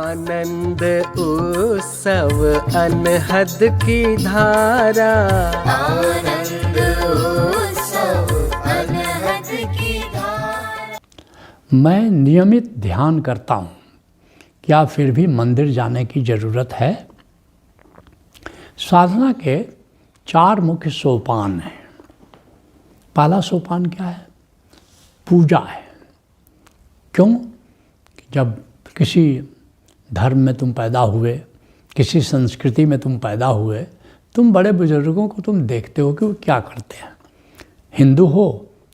आनंद उत्सव अनहद की धारा, आनंद उत्सव अनहद की धारा। मैं नियमित ध्यान करता हूँ, क्या फिर भी मंदिर जाने की ज़रूरत है? साधना के 4 मुख्य सोपान हैं। पहला सोपान क्या है? पूजा है। क्यों? जब किसी धर्म में तुम पैदा हुए, किसी संस्कृति में तुम पैदा हुए, तुम बड़े बुजुर्गों को तुम देखते हो कि वो क्या करते हैं। हिंदू हो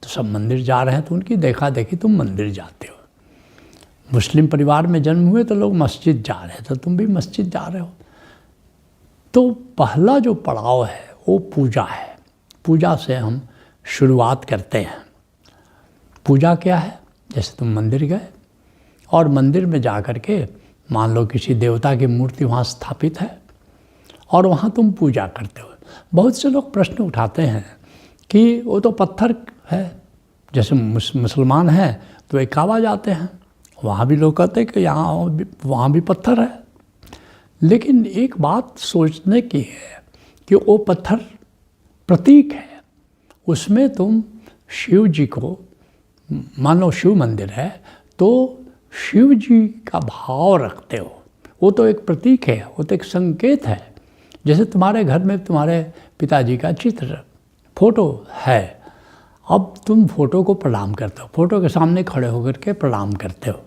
तो सब मंदिर जा रहे हैं तो उनकी देखा देखी तुम मंदिर जाते हो। मुस्लिम परिवार में जन्म हुए तो लोग मस्जिद जा रहे हैं तो तुम भी मस्जिद जा रहे हो। तो पहला जो पड़ाव है वो पूजा है। पूजा से हम शुरुआत करते हैं। पूजा क्या है? जैसे तुम मंदिर गए और मंदिर में जा कर के मान लो किसी देवता की मूर्ति वहाँ स्थापित है और वहाँ तुम पूजा करते हो। बहुत से लोग प्रश्न उठाते हैं कि वो तो पत्थर है, जैसे मुसलमान हैं तो एक काबा जाते हैं, वहाँ भी लोग कहते हैं कि वहाँ भी पत्थर है। लेकिन एक बात सोचने की है कि वो पत्थर प्रतीक है, उसमें तुम शिव जी को, मान लो शिव मंदिर है तो शिव जी का भाव रखते हो, वो तो एक प्रतीक है, वो तो एक संकेत है। जैसे तुम्हारे घर में तुम्हारे पिताजी का चित्र, फोटो है, अब तुम फोटो को प्रणाम करते हो, फोटो के सामने खड़े होकर के प्रणाम करते हो।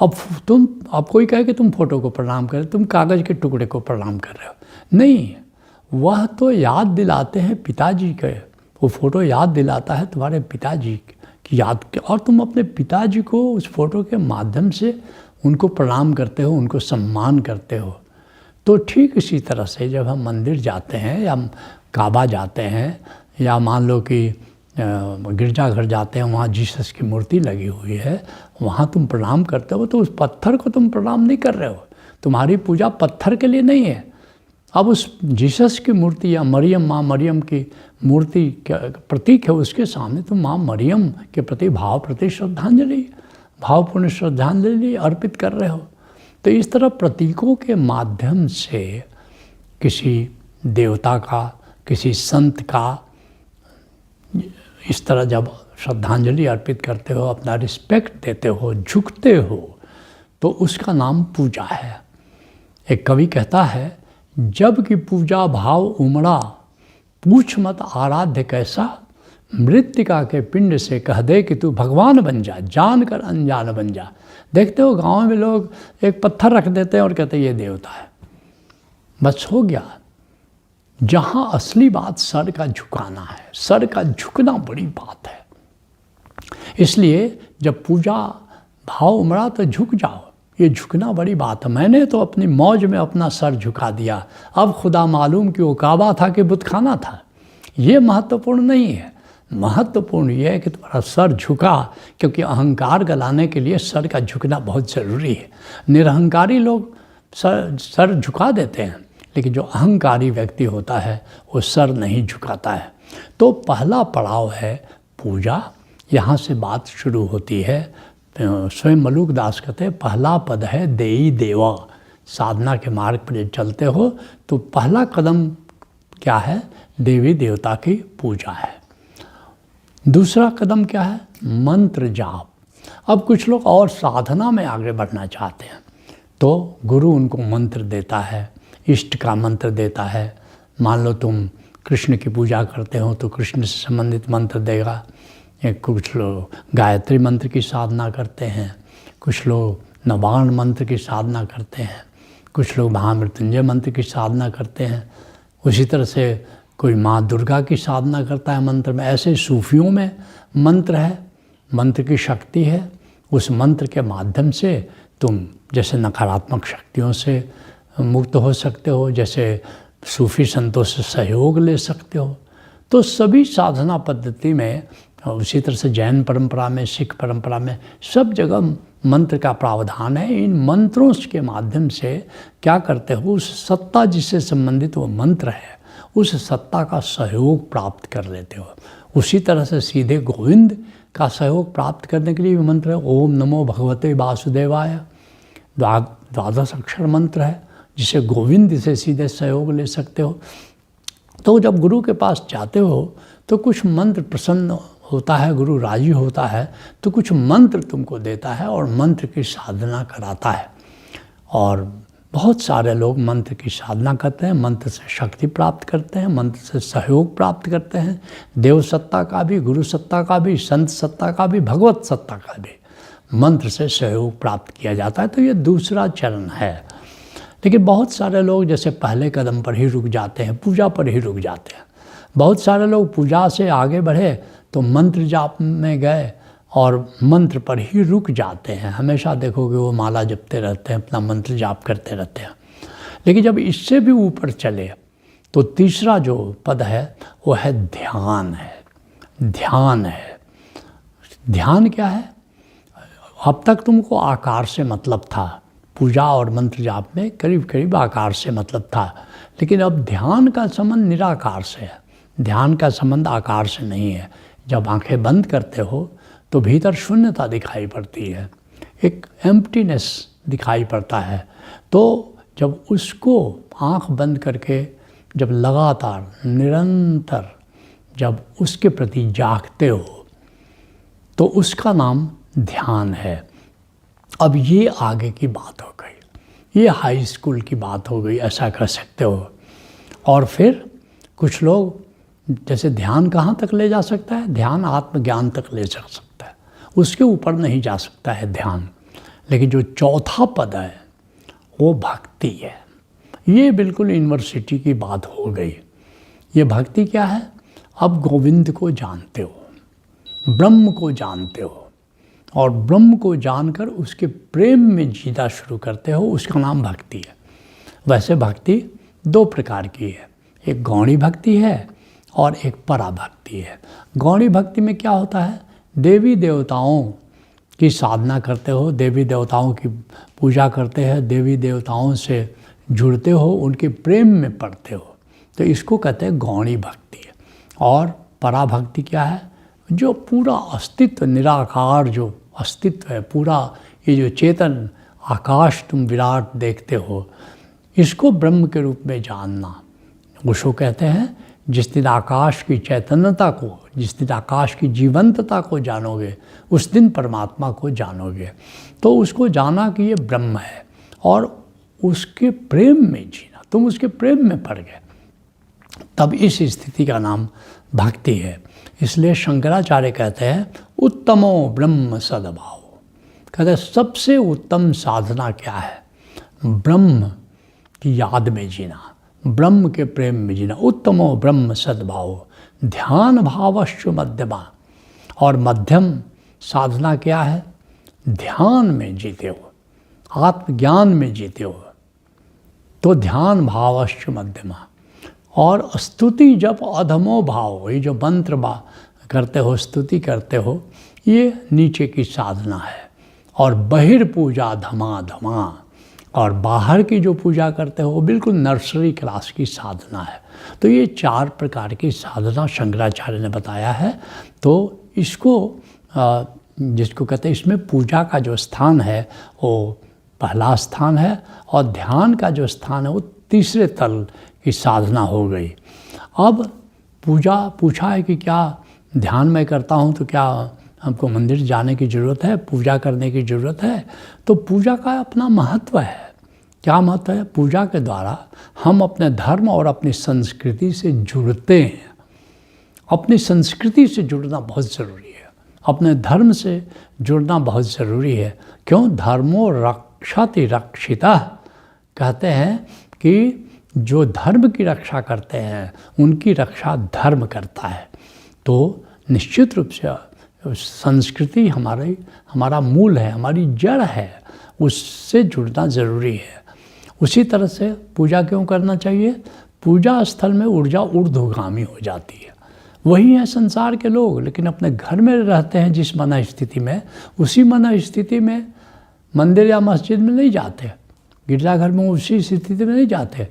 अब कोई कहे कि तुम फोटो को प्रणाम कर, तुम कागज़ के टुकड़े को प्रणाम कर रहे हो। नहीं, वह तो याद दिलाते हैं पिताजी के, वो फोटो याद दिलाता है तुम्हारे पिताजी की याद के, और तुम अपने पिताजी को उस फोटो के माध्यम से उनको प्रणाम करते हो, उनको सम्मान करते हो। तो ठीक इसी तरह से जब हम मंदिर जाते हैं या काबा जाते हैं या मान लो कि गिरजाघर जाते हैं, वहाँ जीसस की मूर्ति लगी हुई है, वहाँ तुम प्रणाम करते हो, तो उस पत्थर को तुम प्रणाम नहीं कर रहे हो। तुम्हारी पूजा पत्थर के लिए नहीं है। अब उस जीसस की मूर्ति या माँ मरियम की मूर्ति का प्रतीक है, उसके सामने तुम माँ मरियम के प्रति भावपूर्ण श्रद्धांजलि अर्पित कर रहे हो। तो इस तरह प्रतीकों के माध्यम से किसी देवता का, किसी संत का इस तरह जब श्रद्धांजलि अर्पित करते हो, अपना रिस्पेक्ट देते हो, झुकते हो, तो उसका नाम पूजा है। एक कवि कहता है, जब कि पूजा भाव उमड़ा, पूछ मत आराध्य कैसा, मृत्तिका के पिंड से कह दे कि तू भगवान बन जा, जान कर अनजान बन जा। देखते हो गाँव में लोग एक पत्थर रख देते हैं और कहते हैं ये देवता है, बस हो गया। जहाँ असली बात सर का झुकाना है, सर का झुकना बड़ी बात है। इसलिए जब पूजा भाव उमड़ा तो झुक जाओ, ये झुकना बड़ी बात है। मैंने तो अपनी मौज में अपना सर झुका दिया, अब खुदा मालूम कि वो काबा था कि बुतखाना था। ये महत्वपूर्ण नहीं है। महत्वपूर्ण ये है कि तुम्हारा सर झुका, क्योंकि अहंकार गलाने के लिए सर का झुकना बहुत ज़रूरी है। निरहंकारी लोग सर झुका देते हैं, लेकिन जो अहंकारी व्यक्ति होता है वो सर नहीं झुकाता है। तो पहला पड़ाव है पूजा। यहाँ से बात शुरू होती है। स्वयं मलुकदास कहते हैं, पहला पद है देई देवा। साधना के मार्ग पर जब चलते हो तो पहला कदम क्या है? देवी देवता की पूजा है। दूसरा कदम क्या है? मंत्र जाप। अब कुछ लोग और साधना में आगे बढ़ना चाहते हैं तो गुरु उनको मंत्र देता है, इष्ट का मंत्र देता है। मान लो तुम कृष्ण की पूजा करते हो तो कृष्ण से संबंधित मंत्र देगा। कुछ लोग गायत्री मंत्र की साधना करते हैं, कुछ लोग नवान मंत्र की साधना करते हैं, कुछ लोग महामृत्युंजय मंत्र की साधना करते हैं। उसी तरह से कोई माँ दुर्गा की साधना करता है मंत्र में। ऐसे सूफियों में मंत्र है, मंत्र की शक्ति है। उस मंत्र के माध्यम से तुम जैसे नकारात्मक शक्तियों से मुक्त हो सकते हो, जैसे सूफी संतों से सहयोग ले सकते हो। तो सभी साधना पद्धति में, उसी तरह से जैन परंपरा में, सिख परंपरा में, सब जगह मंत्र का प्रावधान है। इन मंत्रों के माध्यम से क्या करते हो? उस सत्ता जिससे संबंधित वो मंत्र है, उस सत्ता का सहयोग प्राप्त कर लेते हो। उसी तरह से सीधे गोविंद का सहयोग प्राप्त करने के लिए मंत्र है ओम नमो भगवते वासुदेवाय। द्वादश अक्षर मंत्र है, जिसे गोविंद से सीधे सहयोग ले सकते हो। तो जब गुरु के पास जाते हो तो कुछ मंत्र प्रसन्न होता है, गुरु राजी होता है तो कुछ मंत्र तुमको देता है और मंत्र की साधना कराता है। और बहुत सारे लोग मंत्र की साधना करते हैं, मंत्र से शक्ति प्राप्त करते हैं, मंत्र से सहयोग प्राप्त करते हैं, देव सत्ता का भी, गुरु सत्ता का भी, संत सत्ता का भी, भगवत सत्ता का भी मंत्र से सहयोग प्राप्त किया जाता है। तो ये दूसरा चरण है। लेकिन बहुत सारे लोग जैसे पहले कदम पर ही रुक जाते हैं, पूजा पर ही रुक जाते हैं। बहुत सारे लोग पूजा से आगे बढ़े तो मंत्र जाप में गए और मंत्र पर ही रुक जाते हैं। हमेशा देखोगे वो माला जपते रहते हैं, अपना मंत्र जाप करते रहते हैं। लेकिन जब इससे भी ऊपर चले तो तीसरा जो पद है वो है ध्यान है। ध्यान है। ध्यान क्या है? अब तक तुमको आकार से मतलब था, पूजा और मंत्र जाप में करीब करीब आकार से मतलब था, लेकिन अब ध्यान का संबंध निराकार से है। ध्यान का संबंध आकार से नहीं है। जब आंखें बंद करते हो तो भीतर शून्यता दिखाई पड़ती है, एक एम्प्टीनेस दिखाई पड़ता है। तो जब उसको आंख बंद करके जब लगातार निरंतर जब उसके प्रति जागते हो तो उसका नाम ध्यान है। अब ये आगे की बात हो गई, ये हाई स्कूल की बात हो गई, ऐसा कह सकते हो। और फिर कुछ लोग जैसे ध्यान कहाँ तक ले जा सकता है? ध्यान आत्मज्ञान तक ले जा सकता है, उसके ऊपर नहीं जा सकता है ध्यान। लेकिन जो चौथा पद है वो भक्ति है। ये बिल्कुल यूनिवर्सिटी की बात हो गई। ये भक्ति क्या है? अब गोविंद को जानते हो, ब्रह्म को जानते हो और ब्रह्म को जानकर उसके प्रेम में जीना शुरू करते हो, उसका नाम भक्ति है। वैसे भक्ति दो प्रकार की है, एक गौणी भक्ति है और एक पराभक्ति है। गौणी भक्ति में क्या होता है? देवी देवताओं की साधना करते हो, देवी देवताओं की पूजा करते हैं, देवी देवताओं से जुड़ते हो, उनके प्रेम में पड़ते हो, तो इसको कहते हैं गौणी भक्ति। और पराभक्ति क्या है? जो पूरा अस्तित्व, निराकार जो अस्तित्व है, पूरा ये जो चेतन आकाश तुम विराट देखते हो, इसको ब्रह्म के रूप में जानना, उसको कहते हैं। जिस दिन आकाश की चैतन्यता को, जिस दिन आकाश की जीवंतता को जानोगे, उस दिन परमात्मा को जानोगे। तो उसको जाना कि ये ब्रह्म है और उसके प्रेम में जीना, तुम उसके प्रेम में पड़ गए, तब इस स्थिति का नाम भक्ति है। इसलिए शंकराचार्य कहते हैं उत्तमो ब्रह्म सद्भाव। कहते हैं सबसे उत्तम साधना क्या है? ब्रह्म की याद में जीना, ब्रह्म के प्रेम में जीना। उत्तमो ब्रह्म सद्भाव ध्यान भावश्च मध्यमा। और मध्यम साधना क्या है? ध्यान में जीते हो, आत्मज्ञान में जीते हो, तो ध्यान भावश्च मध्यमा। और स्तुति जब अधमो भाव, ये जो मंत्र करते हो, स्तुति करते हो, ये नीचे की साधना है। और बहिर्पूजा धमा धमा, और बाहर की जो पूजा करते हो वो बिल्कुल नर्सरी क्लास की साधना है। तो ये चार प्रकार की साधना शंकराचार्य ने बताया है। तो इसको जिसको कहते हैं, इसमें पूजा का जो स्थान है वो पहला स्थान है और ध्यान का जो स्थान है वो तीसरे तल की साधना हो गई। अब पूजा पूछा है कि क्या ध्यान में करता हूँ तो क्या हमको मंदिर जाने की ज़रूरत है, पूजा करने की ज़रूरत है? तो पूजा का अपना महत्व है। क्या महत्व है? पूजा के द्वारा हम अपने धर्म और अपनी संस्कृति से जुड़ते हैं। अपनी संस्कृति से जुड़ना बहुत ज़रूरी है, अपने धर्म से जुड़ना बहुत ज़रूरी है। क्यों? धर्मो रक्षति रक्षिता। कहते हैं कि जो धर्म की रक्षा करते हैं उनकी रक्षा धर्म करता है। तो निश्चित रूप से संस्कृति हमारा मूल है, हमारी जड़ है, उससे जुड़ना ज़रूरी है। उसी तरह से पूजा क्यों करना चाहिए? पूजा स्थल में ऊर्जा ऊर्ध्वगामी हो जाती है। वही है संसार के लोग, लेकिन अपने घर में रहते हैं जिस मन स्थिति में, उसी मन स्थिति में मंदिर या मस्जिद में नहीं जाते, गिरजाघर में उसी स्थिति में नहीं जाते।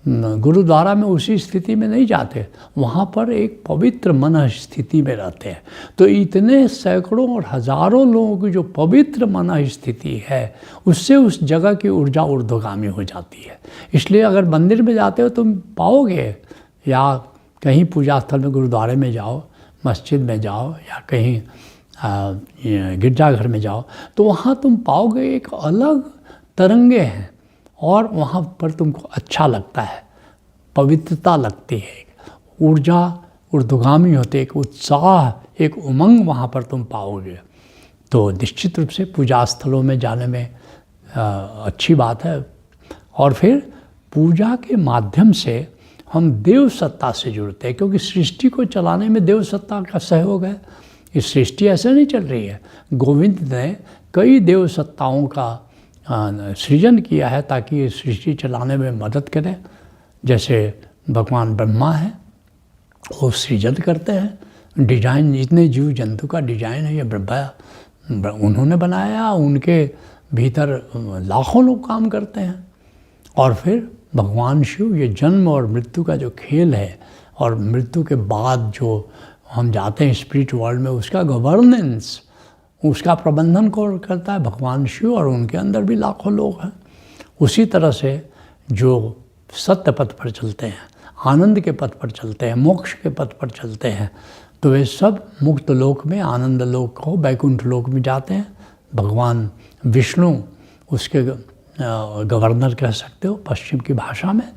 गुरुद्वारा में उसी स्थिति में नहीं जाते, वहाँ पर एक पवित्र मन स्थिति में रहते हैं। तो इतने सैकड़ों और हज़ारों लोगों की जो पवित्र मन स्थिति है, उससे उस जगह की ऊर्जा ऊर्ध्वगामी हो जाती है। इसलिए अगर मंदिर में जाते हो तुम पाओगे, या कहीं पूजा स्थल में गुरुद्वारे में जाओ, मस्जिद में जाओ, या कहीं गिरजाघर में जाओ, तो वहाँ तुम पाओगे एक अलग तरंगे हैं और वहाँ पर तुमको अच्छा लगता है, पवित्रता लगती है, ऊर्जा ऊर्ध्वगामी होती है, एक उत्साह, एक उमंग वहाँ पर तुम पाओगे। तो निश्चित रूप से पूजा स्थलों में जाने में अच्छी बात है। और फिर पूजा के माध्यम से हम देव सत्ता से जुड़ते हैं, क्योंकि सृष्टि को चलाने में देव सत्ता का सहयोग है। इस सृष्टि ऐसे नहीं चल रही है। गोविंद ने कई देव सत्ताओं का सृजन किया है ताकि ये सृष्टि चलाने में मदद करें। जैसे भगवान ब्रह्मा है, वो सृजन करते हैं, डिजाइन, जितने जीव जंतु का डिजाइन है ये ब्रह्मा उन्होंने बनाया, उनके भीतर लाखों लोग काम करते हैं। और फिर भगवान शिव ये जन्म और मृत्यु का जो खेल है, और मृत्यु के बाद जो हम जाते हैं स्पिरिट वर्ल्ड में, उसका गवर्नेंस, उसका प्रबंधन कौन करता है? भगवान शिव, और उनके अंदर भी लाखों लोग हैं। उसी तरह से जो सत्य पथ पर चलते हैं, आनंद के पथ पर चलते हैं, मोक्ष के पथ पर चलते हैं, तो वे सब मुक्त लोक में, आनंद लोक को, बैकुंठ लोक में जाते हैं। भगवान विष्णु उसके गवर्नर कह सकते हो पश्चिम की भाषा में।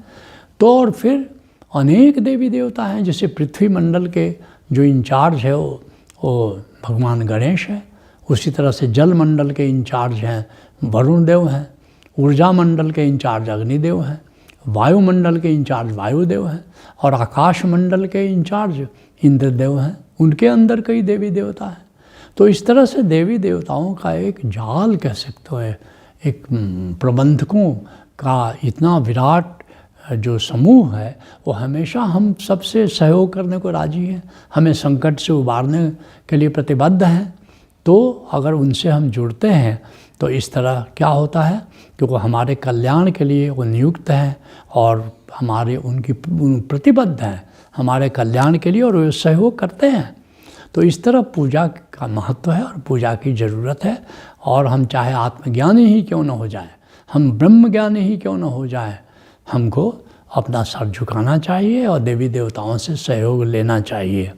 तो और फिर अनेक देवी देवता हैं, जैसे पृथ्वी मंडल के जो इंचार्ज है वो भगवान गणेश है। उसी तरह से जल मंडल के इंचार्ज हैं वरुण देव हैं, ऊर्जा मंडल के इंचार्ज अग्निदेव हैं, वायुमंडल के इंचार्ज वायुदेव हैं, और आकाश मंडल के इंचार्ज इंद्रदेव हैं। उनके अंदर कई देवी देवता हैं। तो इस तरह से देवी देवताओं का एक जाल कह सकते हो, एक प्रबंधकों का इतना विराट जो समूह है, वो हमेशा हम सबसे सहयोग करने को राजी हैं, हमें संकट से उबारने के लिए प्रतिबद्ध हैं। तो अगर उनसे हम जुड़ते हैं तो इस तरह क्या होता है कि वो हमारे कल्याण के लिए वो नियुक्त हैं और हमारे उनकी प्रतिबद्ध हैं हमारे कल्याण के लिए, और वे सहयोग करते हैं। तो इस तरह पूजा का महत्व है और पूजा की ज़रूरत है। और हम चाहे आत्मज्ञानी ही क्यों न हो जाए, हम ब्रह्मज्ञानी ही क्यों न हो जाए, हमको अपना सर झुकाना चाहिए और देवी देवताओं से सहयोग लेना चाहिए।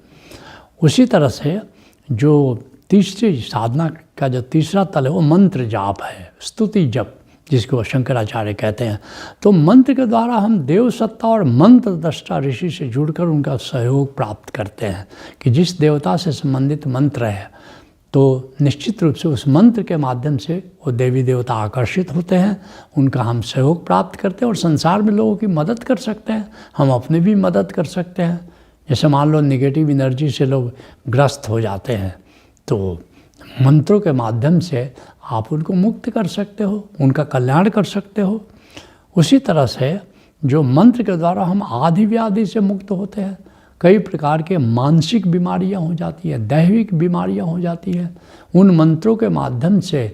उसी तरह से जो तीसरी साधना का जो तीसरा तल है वो मंत्र जाप है, स्तुति जप, जिसको शंकराचार्य कहते हैं। तो मंत्र के द्वारा हम देव सत्ता और मंत्र दृष्टा ऋषि से जुड़कर उनका सहयोग प्राप्त करते हैं कि जिस देवता से संबंधित मंत्र है, तो निश्चित रूप से उस मंत्र के माध्यम से वो देवी देवता आकर्षित होते हैं, उनका हम सहयोग प्राप्त करते हैं और संसार में लोगों की मदद कर सकते हैं, हम अपने भी मदद कर सकते हैं। जैसे मान लो नेगेटिव एनर्जी से लोग ग्रस्त हो जाते हैं, तो मंत्रों के माध्यम से आप उनको मुक्त कर सकते हो, उनका कल्याण कर सकते हो। उसी तरह से जो मंत्र के द्वारा हम आदि व्याधि से मुक्त होते हैं, कई प्रकार के मानसिक बीमारियां हो जाती है, दैहिक बीमारियां हो जाती है, उन मंत्रों के माध्यम से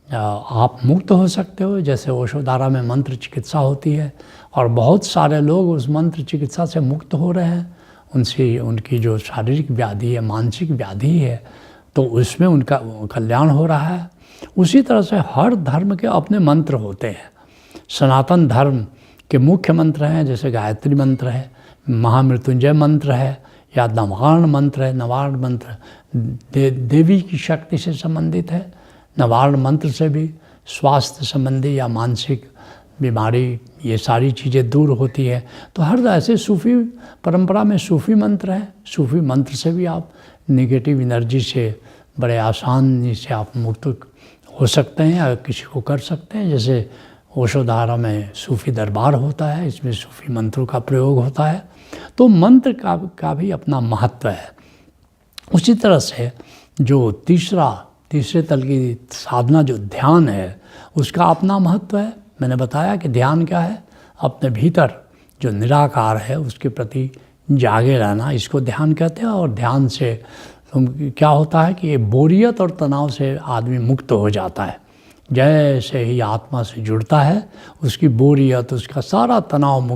आप मुक्त हो सकते हो। जैसे ओशोधारा में मंत्र चिकित्सा होती है और बहुत सारे लोग उस मंत्र चिकित्सा से मुक्त हो रहे हैं। उनसे उनकी जो शारीरिक व्याधि है, मानसिक व्याधि है, तो उसमें उनका कल्याण हो रहा है। उसी तरह से हर धर्म के अपने मंत्र होते हैं। सनातन धर्म के मुख्य मंत्र हैं, जैसे गायत्री मंत्र है, महामृत्युंजय मंत्र है, या नवारण मंत्र है। नवारण मंत्र देवी की शक्ति से संबंधित है। नवारण मंत्र से भी स्वास्थ्य संबंधी या मानसिक बीमारी, ये सारी चीज़ें दूर होती है। तो हर ऐसे सूफी परंपरा में सूफी मंत्र है, सूफी मंत्र से भी आप नेगेटिव एनर्जी से बड़े आसानी से आप मुक्त हो सकते हैं या किसी को कर सकते हैं। जैसे ओशोधारा में सूफी दरबार होता है, इसमें सूफी मंत्रों का प्रयोग होता है। तो मंत्र का भी अपना महत्व है। उसी तरह से जो तीसरे तल की साधना जो ध्यान है, उसका अपना महत्व है। मैंने बताया कि ध्यान क्या है, अपने भीतर जो निराकार है उसके प्रति जागे रहना, इसको ध्यान कहते हैं। और ध्यान से क्या होता है कि ये बोरियत और तनाव से आदमी मुक्त हो जाता है। जैसे ही आत्मा से जुड़ता है उसकी बोरियत, उसका सारा तनाव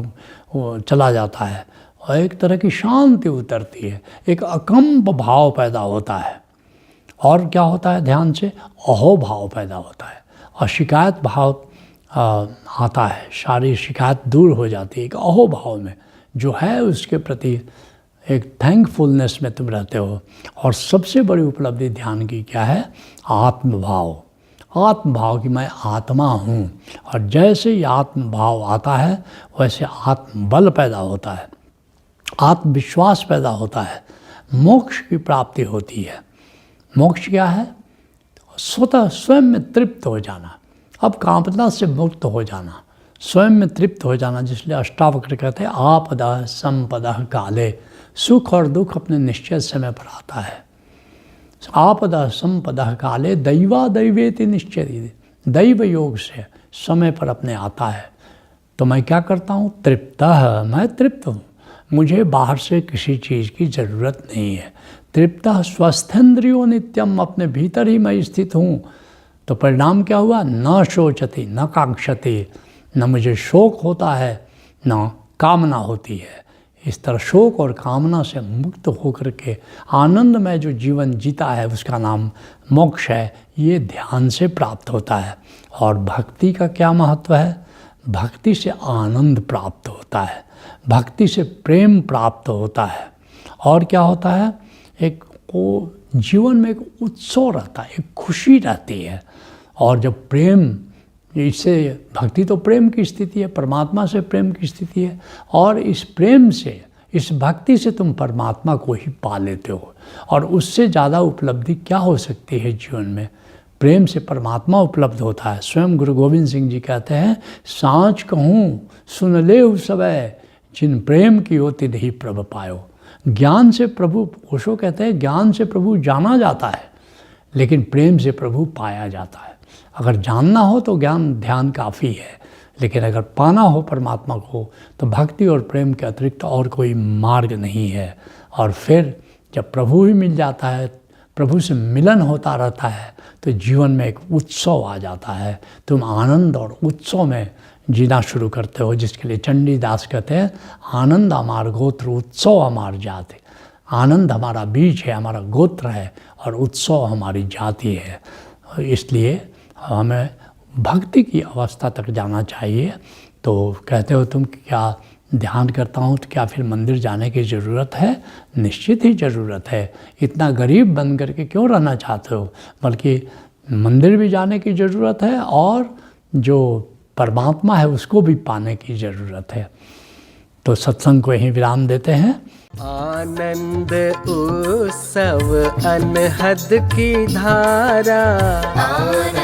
वो चला जाता है और एक तरह की शांति उतरती है, एक अकंप भाव पैदा होता है। और क्या होता है ध्यान से? अहो भाव पैदा होता है और शिकायत भाव आता है, सारी शिकायत दूर हो जाती है। एक अहो भाव में जो है उसके प्रति एक थैंकफुलनेस में तुम रहते हो। और सबसे बड़ी उपलब्धि ध्यान की क्या है? आत्मभाव। आत्मभाव कि मैं आत्मा हूँ, और जैसे ही आत्मभाव आता है वैसे आत्मबल पैदा होता है, आत्मविश्वास पैदा होता है, मोक्ष की प्राप्ति होती है। मोक्ष क्या है? स्वतः स्वयं में तृप्त हो जाना, अब कामना से मुक्त हो जाना, स्वयं में तृप्त हो जाना। जिसलिए अष्टावक्र कहते हैं आपदा संपदा काले, सुख और दुख अपने निश्चित समय पर आता है। आपदा संपदा काले दैवा दैवेति निश्चय, दैव योग से समय पर अपने आता है। तो मैं क्या करता हूँ? तृप्तः, मैं तृप्त हूँ, मुझे बाहर से किसी चीज़ की ज़रूरत नहीं है। तृप्तः स्वस्थेंद्रियो नित्यम, अपने भीतर ही मैं स्थित हूँ। तो परिणाम क्या हुआ? न शोचति न कांक्षति, न मुझे शोक होता है न कामना होती है। इस तरह शोक और कामना से मुक्त होकर के आनंद में जो जीवन जीता है उसका नाम मोक्ष है। ये ध्यान से प्राप्त होता है। और भक्ति का क्या महत्व है? भक्ति से आनंद प्राप्त होता है, भक्ति से प्रेम प्राप्त होता है। और क्या होता है? एक वो जीवन में एक उत्सव रहता है, एक खुशी रहती है। और जब प्रेम, इससे भक्ति तो प्रेम की स्थिति है, परमात्मा से प्रेम की स्थिति है। और इस प्रेम से, इस भक्ति से तुम परमात्मा को ही पा लेते हो। और उससे ज़्यादा उपलब्धि क्या हो सकती है जीवन में? प्रेम से परमात्मा उपलब्ध होता है। स्वयं गुरु गोविंद सिंह जी कहते हैं, सांच कहूँ सुन ले सबे, जिन प्रेम की होती नहीं प्रभ पायो। ज्ञान से प्रभु, ओशो कहते हैं ज्ञान से प्रभु जाना जाता है, लेकिन प्रेम से प्रभु पाया जाता है। अगर जानना हो तो ज्ञान ध्यान काफ़ी है, लेकिन अगर पाना हो परमात्मा को तो भक्ति और प्रेम के अतिरिक्त और कोई मार्ग नहीं है। और फिर जब प्रभु ही मिल जाता है, प्रभु से मिलन होता रहता है, तो जीवन में एक उत्सव आ जाता है। तुम आनंद और उत्सव में जीना शुरू करते हो, जिसके लिए चंडीदास कहते हैं आनंद हमार गोत्र उत्सव हमार जाति। आनंद हमारा बीज है, हमारा गोत्र है, और उत्सव हमारी जाति है। इसलिए हमें भक्ति की अवस्था तक जाना चाहिए। तो कहते हो तुम क्या ध्यान करता हूँ तो क्या फिर मंदिर जाने की ज़रूरत है? निश्चित ही ज़रूरत है। इतना गरीब बन करके क्यों रहना चाहते हो? बल्कि मंदिर भी जाने की ज़रूरत है, और जो परमात्मा है उसको भी पाने की ज़रूरत है। तो सत्संग को यहीं विराम देते हैं। आनंद उत्सव अनहद की धारा, आनंद